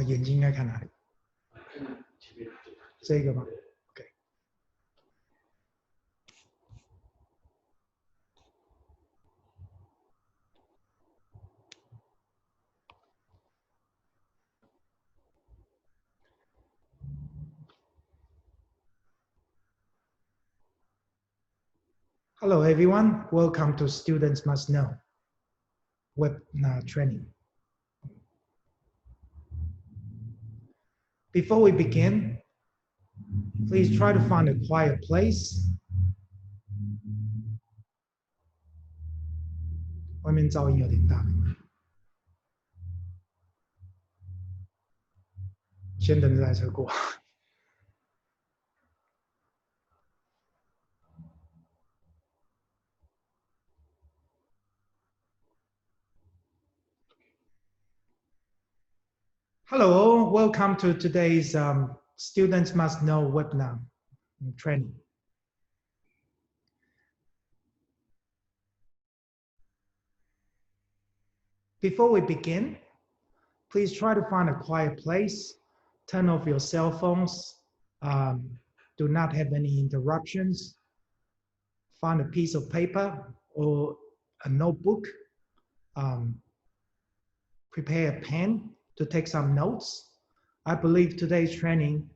眼睛应该看哪里？这个吗 ？OK。Hello everyone, welcome to Students Must Know webinar training. Before we begin, please try to find a quiet place. 外面噪音有点大，先等这台车过。Hello, welcome to today's Students Must Know webinar training. Before we begin, please try to find a quiet place, turn off your cell phones, do not have any interruptions, find a piece of paper or a notebook, prepare a pen to take some notes. I believe today's training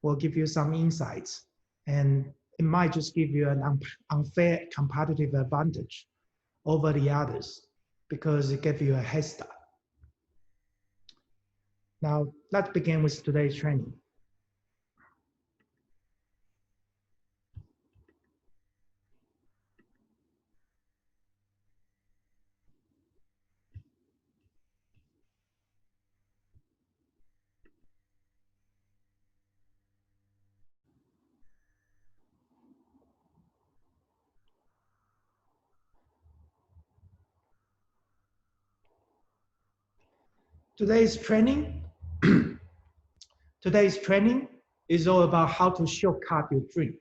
will give you some insights, and it might just give you an unfair competitive advantage over the others because it gave you a head start. Now, let's begin with today's training. Today's training is all about how to shortcut your dream.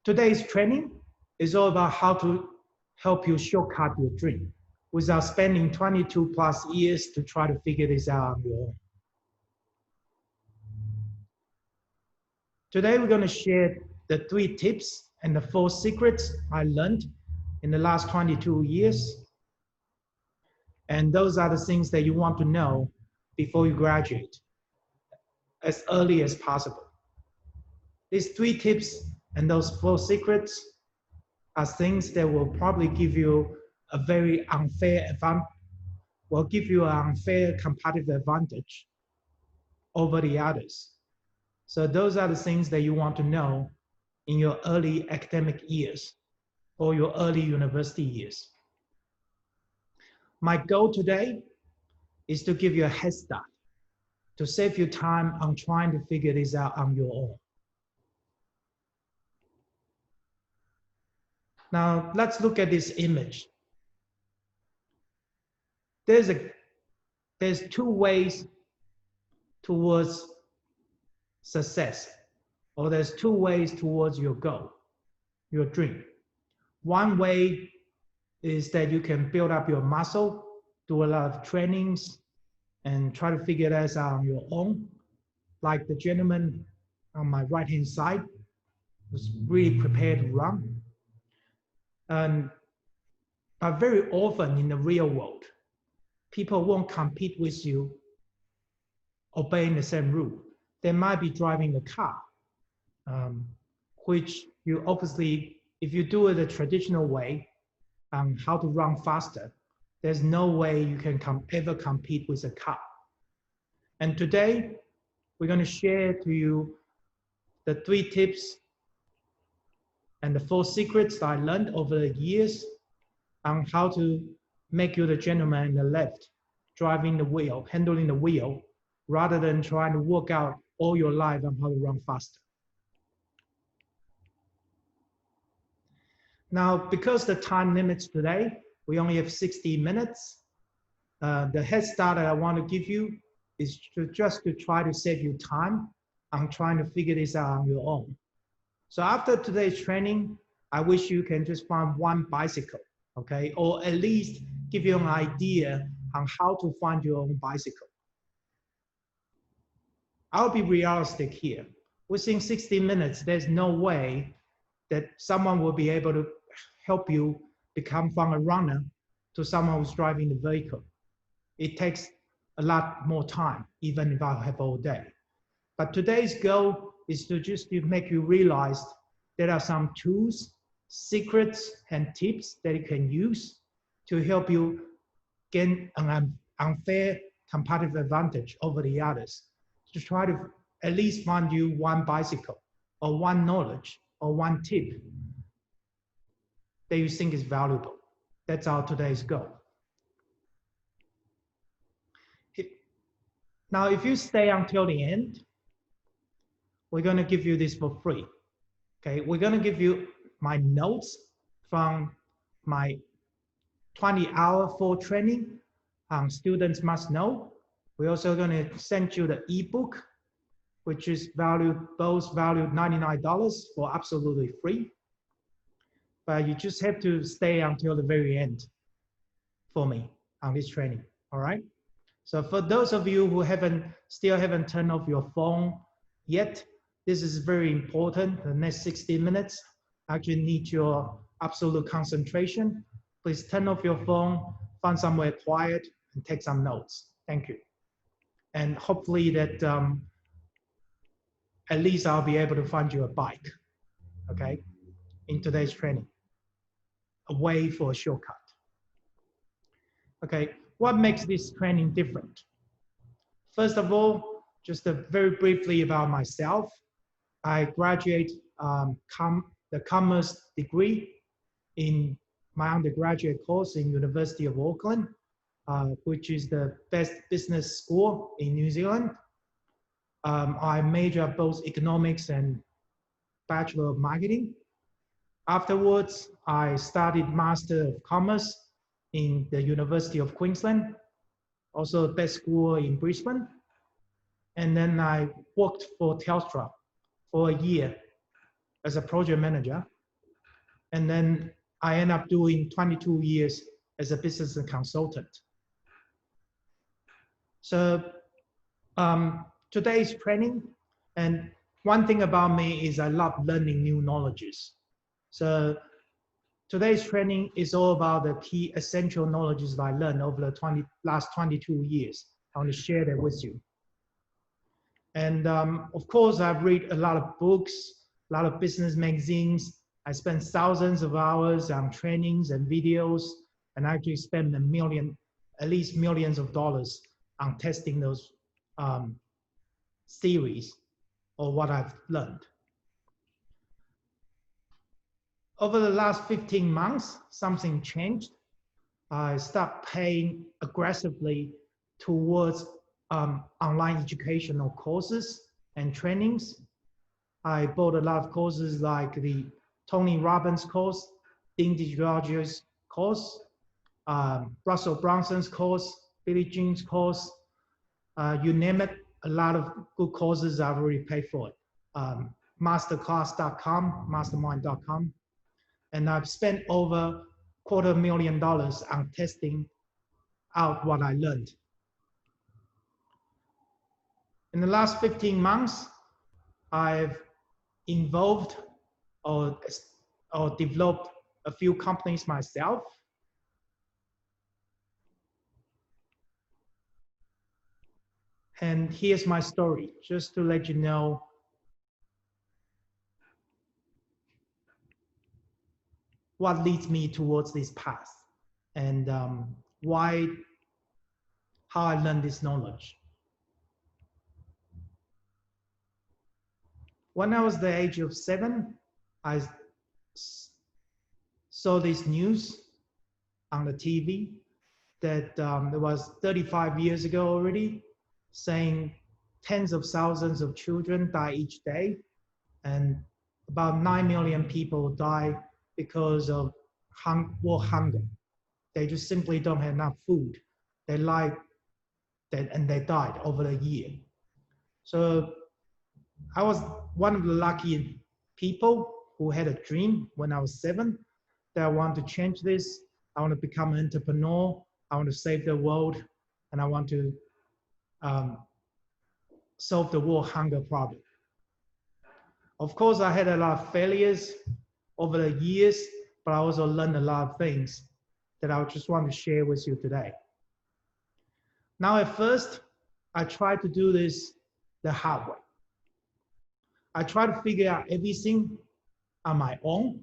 Today's training is all about how to help you shortcut your dream without spending 22 plus years to try to figure this out on your own. Today, we're going to share the 3 tips and the 4 secrets I learned in the last 22 years. And those are the things that you want to know before you graduate as early as possible. These 3 tips and those 4 secrets are things that will probably give you a very unfair competitive advantage over the others. So those are the things that you want to know in your early academic years or your early university years. My goal today is to give you a head start, to save you time on trying to figure this out on your own. Now, let's look at this image. There's 2 ways towards success, or there's 2 ways towards your goal, your dream. One way is that you can build up your muscle, do a lot of trainings, and try to figure this out on your own. Like the gentleman on my right-hand side was really prepared to run. But very often in the real world, people won't compete with you obeying the same rule. They might be driving the car, which you obviously, if you do it the traditional way, how to run faster, there's no way you can ever compete with a car. And today, we're going to share to you the 3 tips and the 4 secrets that I learned over the years on how to make you the gentleman in the left, driving the wheel, handling the wheel, rather than trying to work out all your life on how to run faster. Now, because the time limits today, we only have 60 minutes. The head start that I want to give you is just to try to save you time on trying to figure this out on your own. So after today's training, I wish you can just find 1 bicycle, okay? Or at least give you an idea on how to find your own bicycle. I'll be realistic here. Within 60 minutes, there's no way that someone will be able to help you become from a runner to someone who's driving the vehicle. It takes a lot more time, even if I have all day. But today's goal is to just to make you realize there are some tools, secrets, and tips that you can use to help you gain an unfair competitive advantage over the others, to try to at least find you one bicycle or one knowledge or one tip that you think is valuable. That's our today's goal. Now, if you stay until the end, we're going to give you this for free. Okay, we're going to give you my notes from my 20-hour full training on Students Must Know. We're also going to send you the ebook, which is both valued $99 for absolutely free. But you just have to stay until the very end for me on this training, all right? So for those of you who still haven't turned off your phone yet, this is very important. The next 60 minutes actually need your absolute concentration. Please turn off your phone, find somewhere quiet, and take some notes. Thank you. And hopefully that at least I'll be able to find you a bike, okay, in today's training, a way for a shortcut. Okay, what makes this training different? First of all, just very briefly about myself. I graduate the commerce degree in my undergraduate course in University of Auckland, which is the best business school in New Zealand. I major both economics and Bachelor of Marketing. Afterwards, I studied Master of Commerce in the University of Queensland, also the best school in Brisbane. And then I worked for Telstra for a year as a project manager. And then I ended up doing 22 years as a business consultant. So today's training, and one thing about me is I love learning new knowledges. So today's training is all about the key essential knowledges that I learned over the last 22 years. I want to share that with you. And of course, I've read a lot of books, a lot of business magazines. I spent thousands of hours on trainings and videos, and I actually spent at least millions of dollars on testing those theories or what I've learned. Over the last 15 months, something changed. I started paying aggressively towards online educational courses and trainings. I bought a lot of courses like the Tony Robbins course, Dean DeGiorgio's course, Russell Brunson's course, Billy Jean's course, you name it, a lot of good courses I've already paid for it. Masterclass.com, mastermind.com. And I've spent over $250,000 on testing out what I learned. In the last 15 months, I've involved or developed a few companies myself. And here's my story, just to let you know what leads me towards this path and how I learned this knowledge. When I was the age of 7, I saw this news on the TV that it was 35 years ago already, saying tens of thousands of children die each day, and about 9 million people die because of world hunger. They just simply don't have enough food. They died over a year. So I was one of the lucky people who had a dream when I was 7 that I want to change this. I want to become an entrepreneur I want to save the world, and I want to solve the world hunger problem. Of course, I had a lot of failures over the years, but I also learned a lot of things that I just want to share with you today. Now, at first, I tried to do this the hard way. I tried to figure out everything on my own,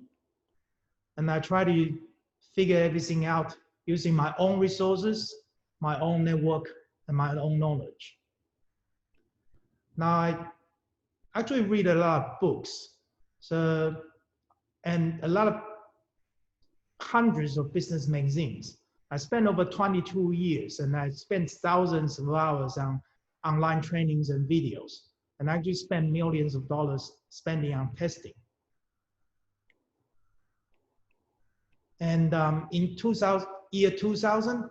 and I tried to figure everything out using my own resources, my own network, and my own knowledge. Now, I actually read a lot of books, and a lot of hundreds of business magazines. I spent over 22 years, and I spent thousands of hours on online trainings and videos, and I actually spent millions of dollars spending on testing. And in 2000,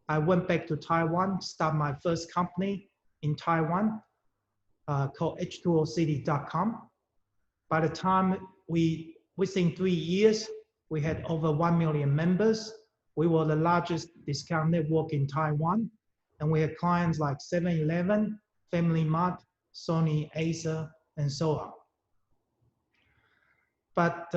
I went back to Taiwan, started my first company in Taiwan called h2ocity.com. By the time within 3 years, we had over 1 million members. We were the largest discount network in Taiwan, and we had clients like 7-Eleven, Family Mart, Sony, Acer, and so on. But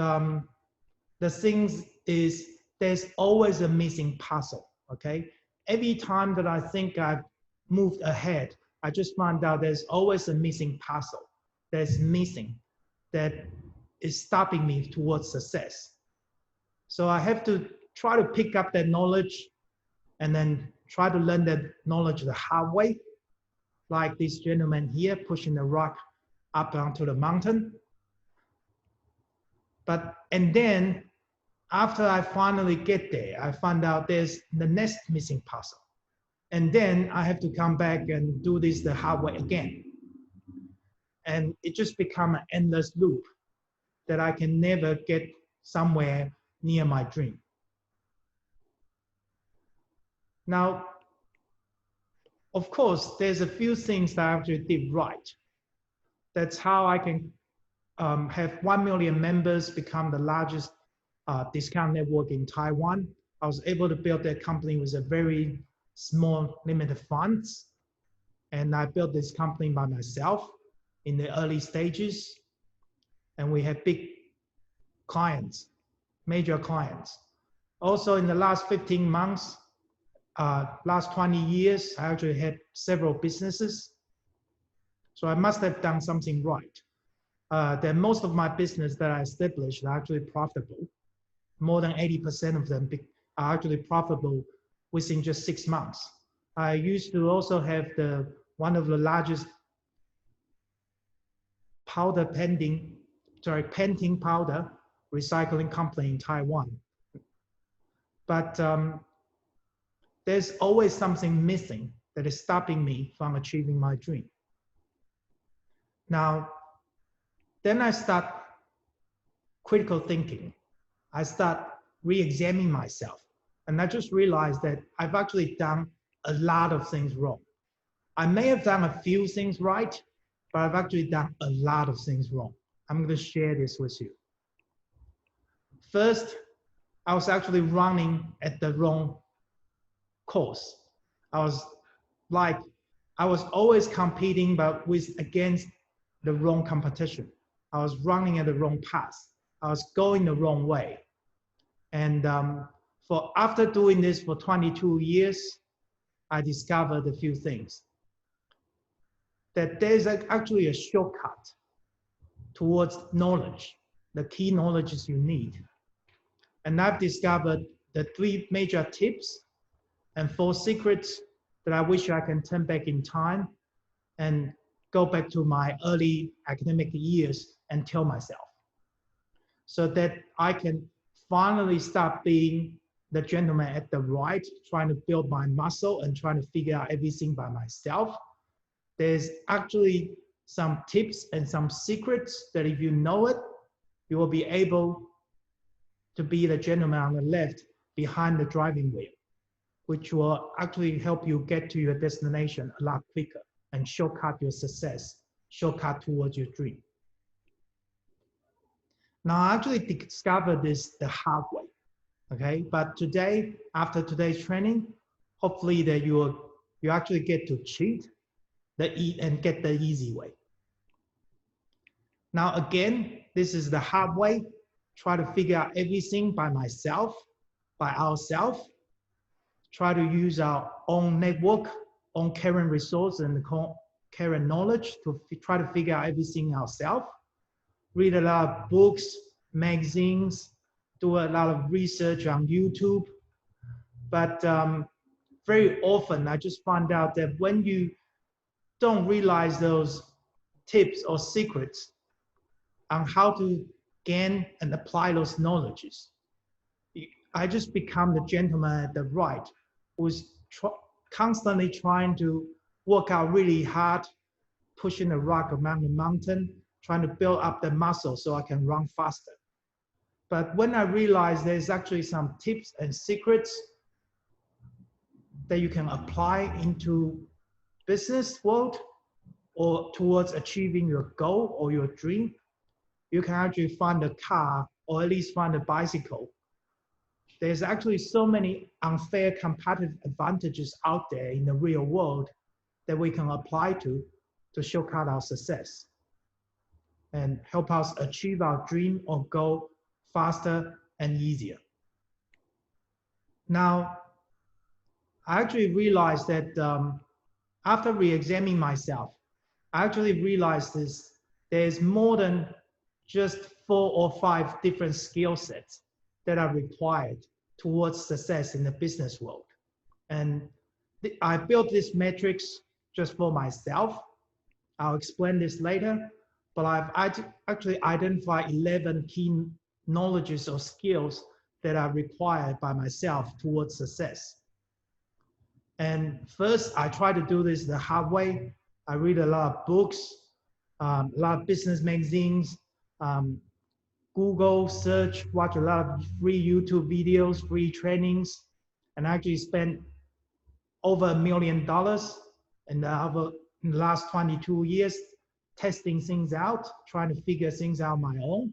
the thing is, there's always a missing puzzle, okay? Every time that I think I've moved ahead, I just find out there's always a missing puzzle that's missing, that is stopping me towards success. So I have to try to pick up that knowledge and then try to learn that knowledge the hard way, like this gentleman here pushing the rock up onto the mountain. And then after I finally get there, I find out there's the next missing puzzle. And then I have to come back and do this the hard way again. And it just becomes an endless loop that I can never get somewhere near my dream. Now, of course, there's a few things that I actually did right. That's how I can have 1 million members, become the largest discount network in Taiwan. I was able to build that company with a very small limited funds. And I built this company by myself in the early stages. And we had big clients, major clients. Also in the last 15 months, last 20 years, I actually had several businesses. So I must have done something right. That most of my business that I established are actually profitable. More than 80% of them are actually profitable within just 6 months. I used to also have one of the largest painting powder recycling company in Taiwan. But there's always something missing that is stopping me from achieving my dream. Now, then I start critical thinking. I start re-examining myself. And I just realized that I've actually done a lot of things wrong. I may have done a few things right, but I've actually done a lot of things wrong. I'm going to share this with you. First, I was actually running at the wrong course. I was always competing, but against the wrong competition. I was running at the wrong path. I was going the wrong way. And after doing this for 22 years, I discovered a few things. That there's actually a shortcut towards knowledge, the key knowledges you need. And I've discovered the 3 major tips and 4 secrets that I wish I can turn back in time and go back to my early academic years and tell myself, so that I can finally stop being the gentleman at the right, trying to build my muscle and trying to figure out everything by myself. There's actually some tips and some secrets that if you know it, you will be able to be the gentleman on the left behind the driving wheel, which will actually help you get to your destination a lot quicker and shortcut your success, shortcut towards your dream. Now, I actually discovered this the hard way. Okay, but today, after today's training, hopefully that you actually get to cheat and get the easy way. Now again, this is the hard way. Try to figure out everything by myself, by ourselves. Try to use our own network, own current resource and current knowledge to try to figure out everything ourselves. Read a lot of books, magazines, do a lot of research on YouTube. But very often I just found out that when you don't realize those tips or secrets on how to gain and apply those knowledges, I just become the gentleman at the right who's constantly trying to work out really hard, pushing a rock around the mountain, trying to build up the muscle so I can run faster. But when I realized there's actually some tips and secrets that you can apply into business world or towards achieving your goal or your dream, you can actually find a car or at least find a bicycle. There's actually so many unfair competitive advantages out there in the real world that we can apply to shortcut our success and help us achieve our dream or goal faster and easier. Now, I actually realized that after re-examining myself, I actually realized there's more than just 4 or 5 different skill sets that are required towards success in the business world. And I built this matrix just for myself. I'll explain this later, but I've actually identified 11 key knowledges or skills that are required by myself towards success. And first, I try to do this the hard way. I read a lot of books, a lot of business magazines, Google search, watch a lot of free YouTube videos, free trainings, and actually spent over $1 million in the last 22 years testing things out, trying to figure things out on my own.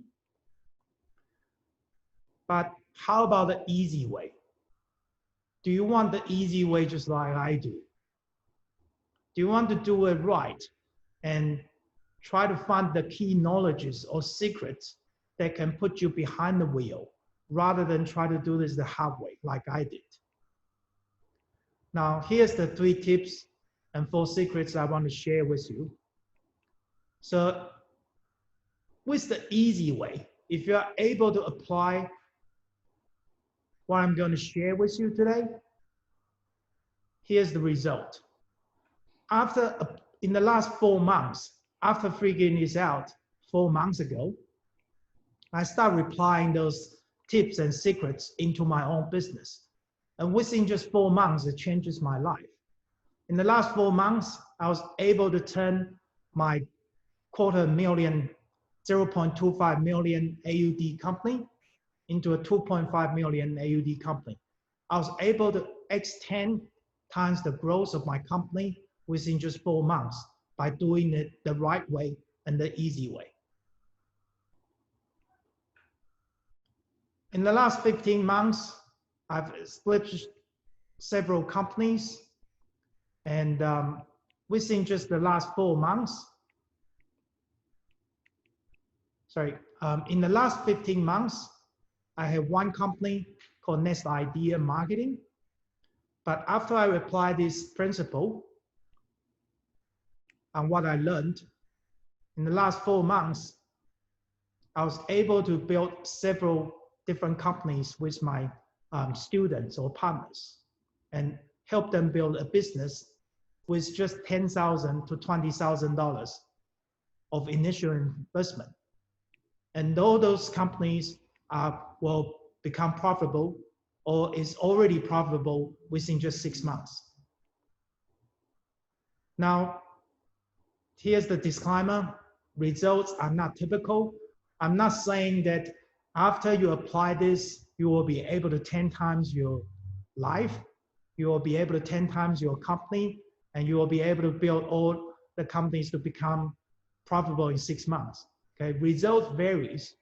But how about the easy way? Do you want the easy way just like I do? Do you want to do it right and try to find the key knowledges or secrets that can put you behind the wheel rather than try to do this the hard way like I did? Now, here's the 3 tips and 4 secrets I want to share with you. So with the easy way, if you're able to apply what I'm going to share with you today, here's the result. In the last 4 months, after figuring this out 4 months ago, I started applying those tips and secrets into my own business. And within just 4 months, it changes my life. In the last 4 months, I was able to turn my $250,000, 0.25 million AUD company into a 2.5 million AUD company. I was able to extend times the growth of my company within just 4 months by doing it the right way and the easy way. In the last 15 months, I've split several companies, and within just the last 4 months, in the last 15 months, I have one company called Nest Idea Marketing. But after I applied this principle and what I learned, in the last 4 months, I was able to build several different companies with my students or partners and help them build a business with just $10,000 to $20,000 of initial investment. And though those companies will become profitable or is already profitable within just 6 months. Now, here's the disclaimer. Results are not typical. I'm not saying that after you apply this, you will be able to 10 times your life. You will be able to 10 times your company, and you will be able to build all the companies to become profitable in 6 months. Okay, results varies,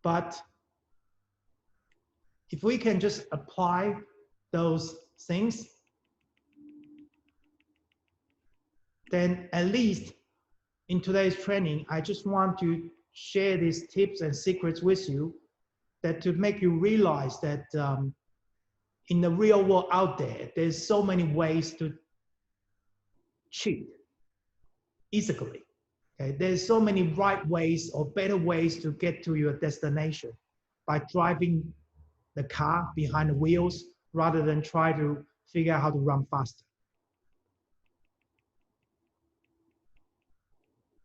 but if we can just apply those things, then at least in today's training, I just want to share these tips and secrets with you that to make you realize that in the real world out there, there's so many ways to cheat easily. Okay? There's so many right ways or better ways to get to your destination by driving the car behind the wheels rather than try to figure out how to run faster.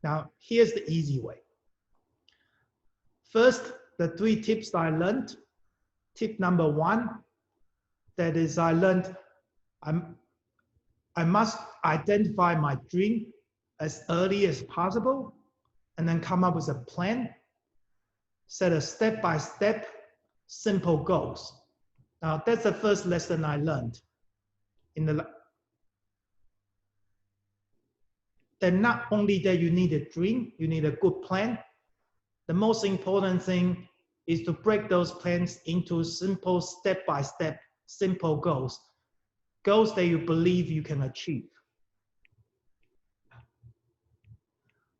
Now, here's the easy way. First, the 3 tips I learned. Tip number 1, that is I learned I must identify my dream as early as possible and then come up with a plan, set a step-by-step simple goals. Now, that's the first lesson I learned. Then not only that you need a dream, you need a good plan. The most important thing is to break those plans into simple step-by-step simple goals. Goals that you believe you can achieve.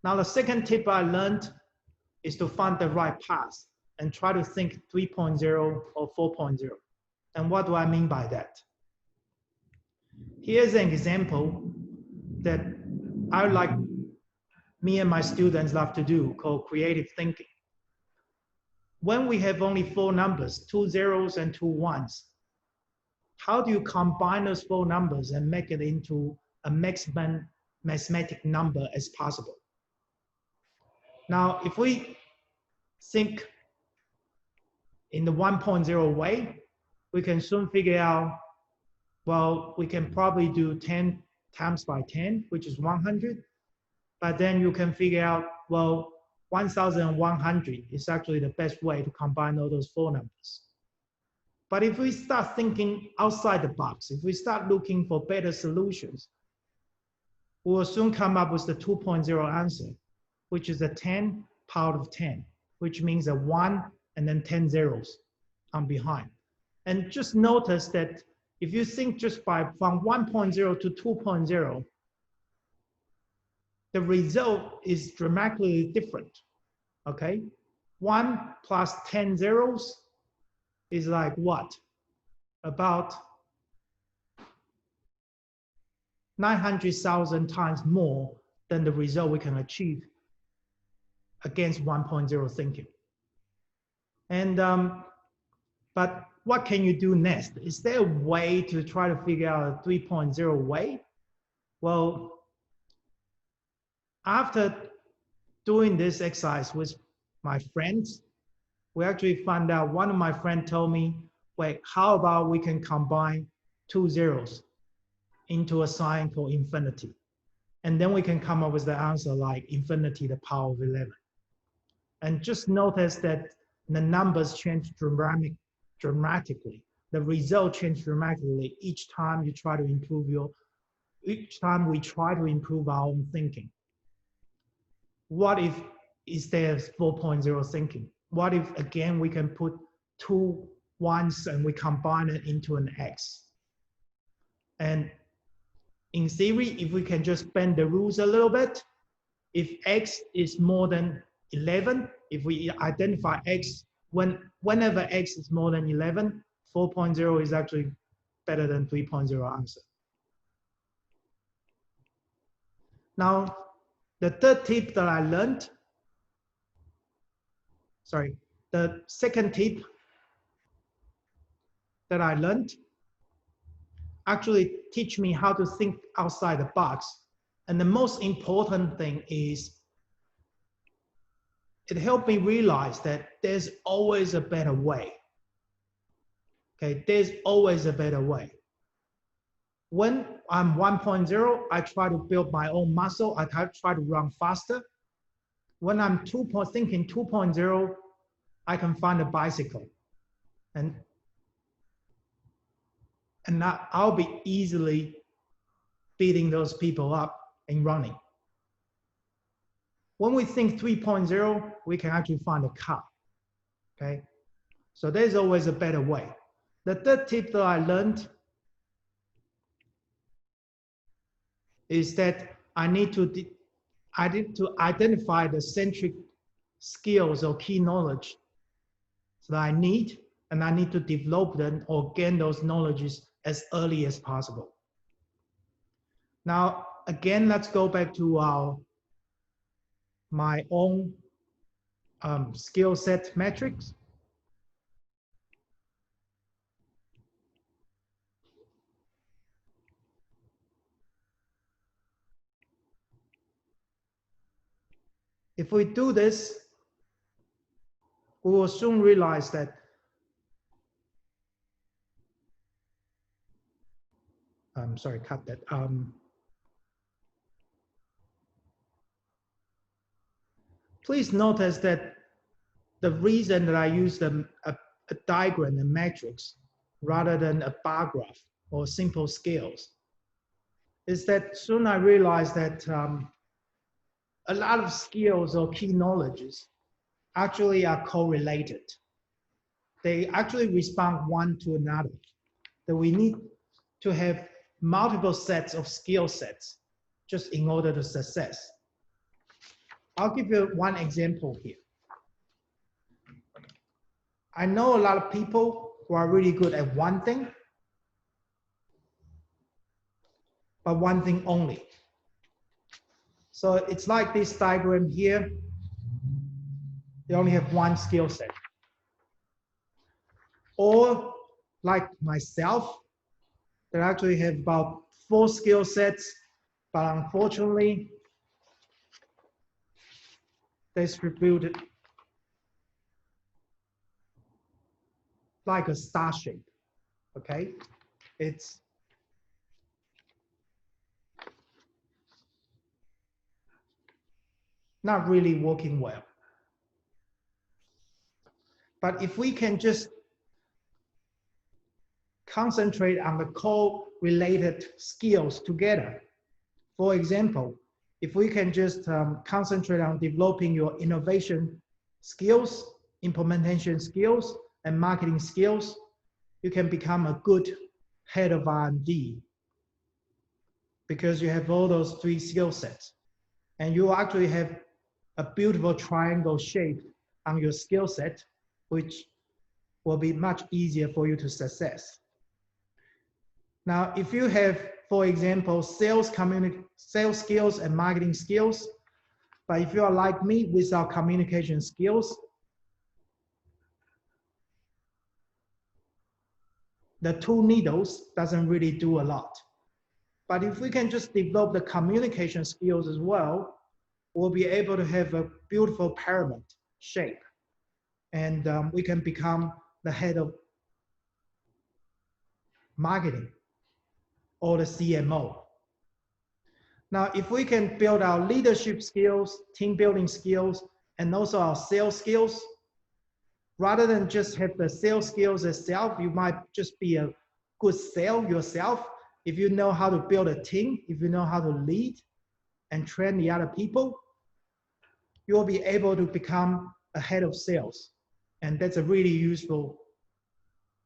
Now, the second tip I learned is to find the right path and try to think 3.0 or 4.0. And what do I mean by that? Here's an example that I like me and my students love to do called creative thinking. When we have only 4 numbers, 2 zeros and 2 ones, how do you combine those 4 numbers and make it into a maximum mathematic number as possible? Now, if we think in the 1.0 way, we can soon figure out, well, we can probably do 10 times by 10, which is 100. But then you can figure out, well, 1,100 is actually the best way to combine all those 4 numbers. But if we start thinking outside the box, if we start looking for better solutions, we will soon come up with the 2.0 answer, which is a 10 power of 10, which means a 1 and then 10 zeros on behind. And just notice that if you think just from 1.0 to 2.0, the result is dramatically different, okay? 1 plus 10 zeros is like what? About 900,000 times more than the result we can achieve against 1.0 thinking. And, but what can you do next? Is there a way to try to figure out a 3.0 way? Well, after doing this exercise with my friends, we actually found out, one of my friends told me, wait, how about we can combine 2 zeros into a sign called infinity? And then we can come up with the answer like infinity to the power of 11. And just notice that the numbers change dramatically. The result changes dramatically each time you try to improve each time we try to improve our own thinking. What if is there 4.0 thinking? What if, again, we can put 2 ones and we combine it into an X? And in theory, if we can just bend the rules a little bit, if X is more than 11, if we identify X, whenever X is more than 11, 4.0 is actually better than 3.0 answer. Now, the third tip that I learned, the second tip that I learned actually teach me how to think outside the box. And the most important thing is it helped me realize that there's always a better way. Okay, there's always a better way. When I'm 1.0, I try to build my own muscle. I try to run faster. When I'm thinking 2.0, I can find a bicycle. And I'll be easily beating those people up in running. When we think 3.0, we can actually find a car, okay? So there's always a better way. The third tip that I learned is that I need to identify the centric skills or key knowledge that I need, and I need to develop them or gain those knowledges as early as possible. Now, again, let's go back to my own skill set metrics. If we do this, we will soon realize that sorry, cut that. Please notice that the reason that I use a diagram and matrix rather than a bar graph or simple scales is that soon I realized that a lot of skills or key knowledges actually are correlated. They actually respond one to another. That we need to have multiple sets of skill sets just in order to success. I'll give you one example here. I know a lot of people who are really good at one thing, but one thing only. So it's like this diagram here. They only have one skill set. Or like myself, they actually have about 4 skill sets, but unfortunately, distributed like a star shape, okay? It's not really working well. But if we can just concentrate on the co-related skills together, for example, if we can just concentrate on developing your innovation skills, implementation skills, and marketing skills, you can become a good head of R&D because you have all those 3 skill sets. And you actually have a beautiful triangle shape on your skill set, which will be much easier for you to success. Now, if you have, for example, sales skills and marketing skills, but if you are like me without communication skills, the 2 needles doesn't really do a lot. But if we can just develop the communication skills as well, we'll be able to have a beautiful pyramid shape. And we can become the head of marketing or the CMO. Now, if we can build our leadership skills, team building skills, and also our sales skills, rather than just have the sales skills itself, you might just be a good sale yourself. If you know how to build a team, if you know how to lead and train the other people, you'll be able to become a head of sales. And that's a really useful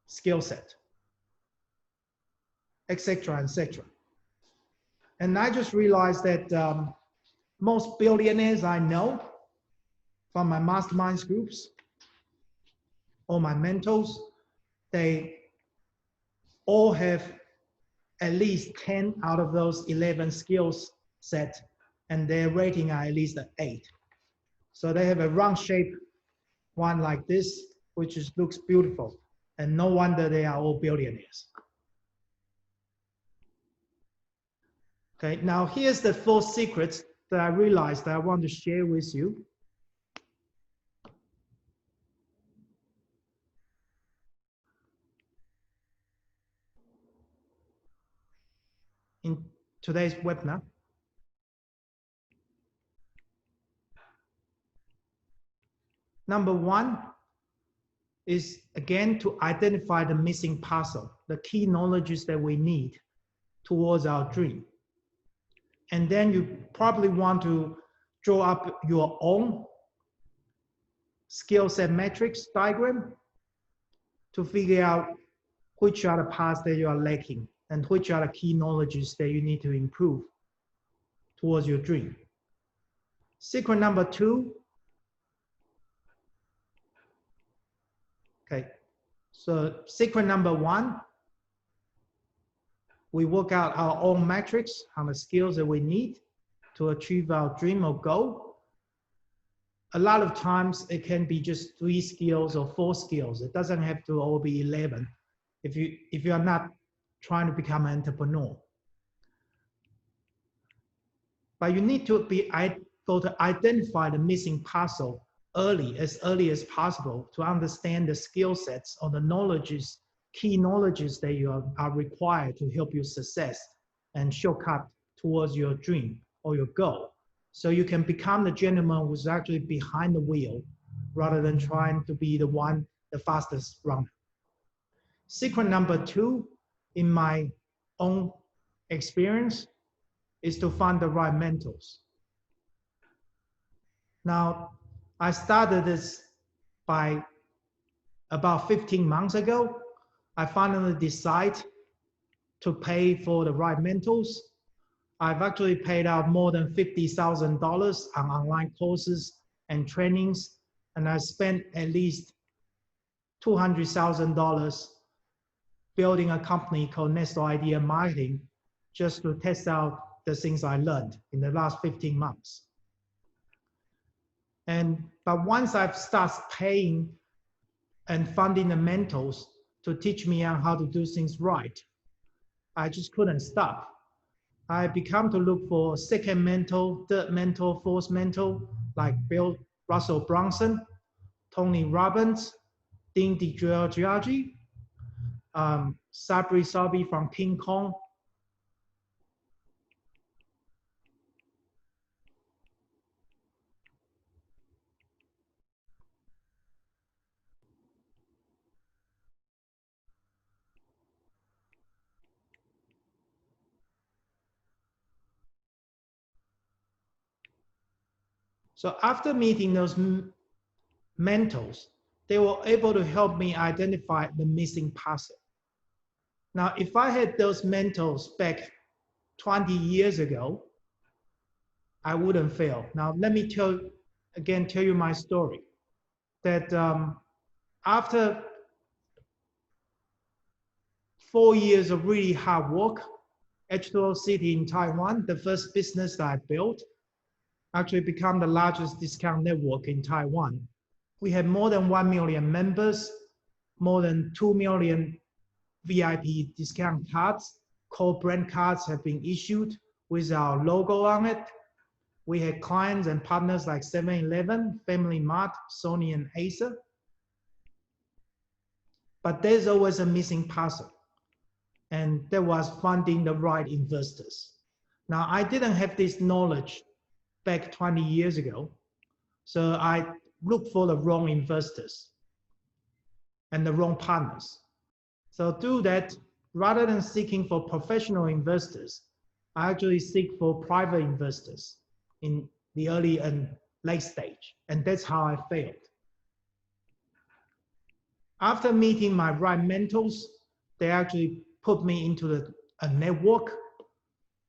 skill set, etc., etc. And I just realized that most billionaires I know from my masterminds groups or my mentors, they all have at least 10 out of those 11 skills set, and their rating are at least an 8. So they have a round shape one like this, which looks beautiful. And no wonder they are all billionaires. Okay, now here's the 4 secrets that I realized that I want to share with you. In today's webinar. Number 1 is, again, to identify the missing puzzle, the key knowledges that we need towards our dream. And then you probably want to draw up your own skill set matrix diagram to figure out which are the parts that you are lacking and which are the key knowledges that you need to improve towards your dream. Secret number 2. Okay, so secret number 1, we work out our own metrics on the skills that we need to achieve our dream or goal. A lot of times it can be just 3 skills or 4 skills. It doesn't have to all be 11 if you are not trying to become an entrepreneur. But you need to be able to identify the missing puzzle as early as possible to understand the skill sets or the knowledges, key knowledges that you are required to help you success and shortcut towards your dream or your goal. So you can become the gentleman who's actually behind the wheel rather than trying to be the fastest runner. Secret number 2, in my own experience, is to find the right mentors. Now, I started this by about 15 months ago. I finally decided to pay for the right mentors. I've actually paid out more than $50,000 on online courses and trainings, and I spent at least $200,000 building a company called Nestle Idea Marketing just to test out the things I learned in the last 15 months. But once I've started paying and funding the mentors to teach me on how to do things right, I just couldn't stop. I began to look for second mentor, third mentor, fourth mentor, like Bill Russell Brunson, Tony Robbins, Dean DiGiorgi, Sabri Sabi from King Kong. So after meeting those mentors, they were able to help me identify the missing puzzle. Now, if I had those mentors back 20 years ago, I wouldn't fail. Now, let me tell you my story. That after 4 years of really hard work, H2O City in Taiwan, the first business that I built, actually become the largest discount network in Taiwan. We had more than 1 million members, more than 2 million VIP discount cards, core brand cards have been issued with our logo on it. We had clients and partners like 7-Eleven, Family Mart, Sony, and Acer. But there's always a missing puzzle, and that was finding the right investors. Now, I didn't have this knowledge back 20 years ago, so I looked for the wrong investors and the wrong partners. So through that, rather than seeking for professional investors, I actually seek for private investors in the early and late stage, and that's how I failed. After meeting my right mentors, they actually put me into a network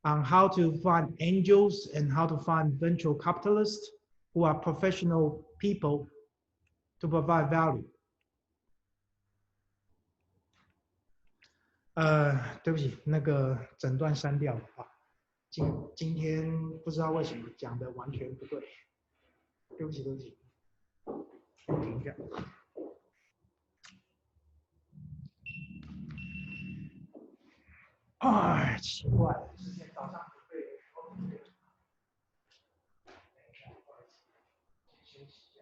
on how to find angels and how to find venture capitalists who are professional people to provide value. 对不起，那个整段删掉啊。今天不知道为什么讲的完全不对，对不起，对不起，停一下。哎，奇怪了，之前早上不对。休息一下。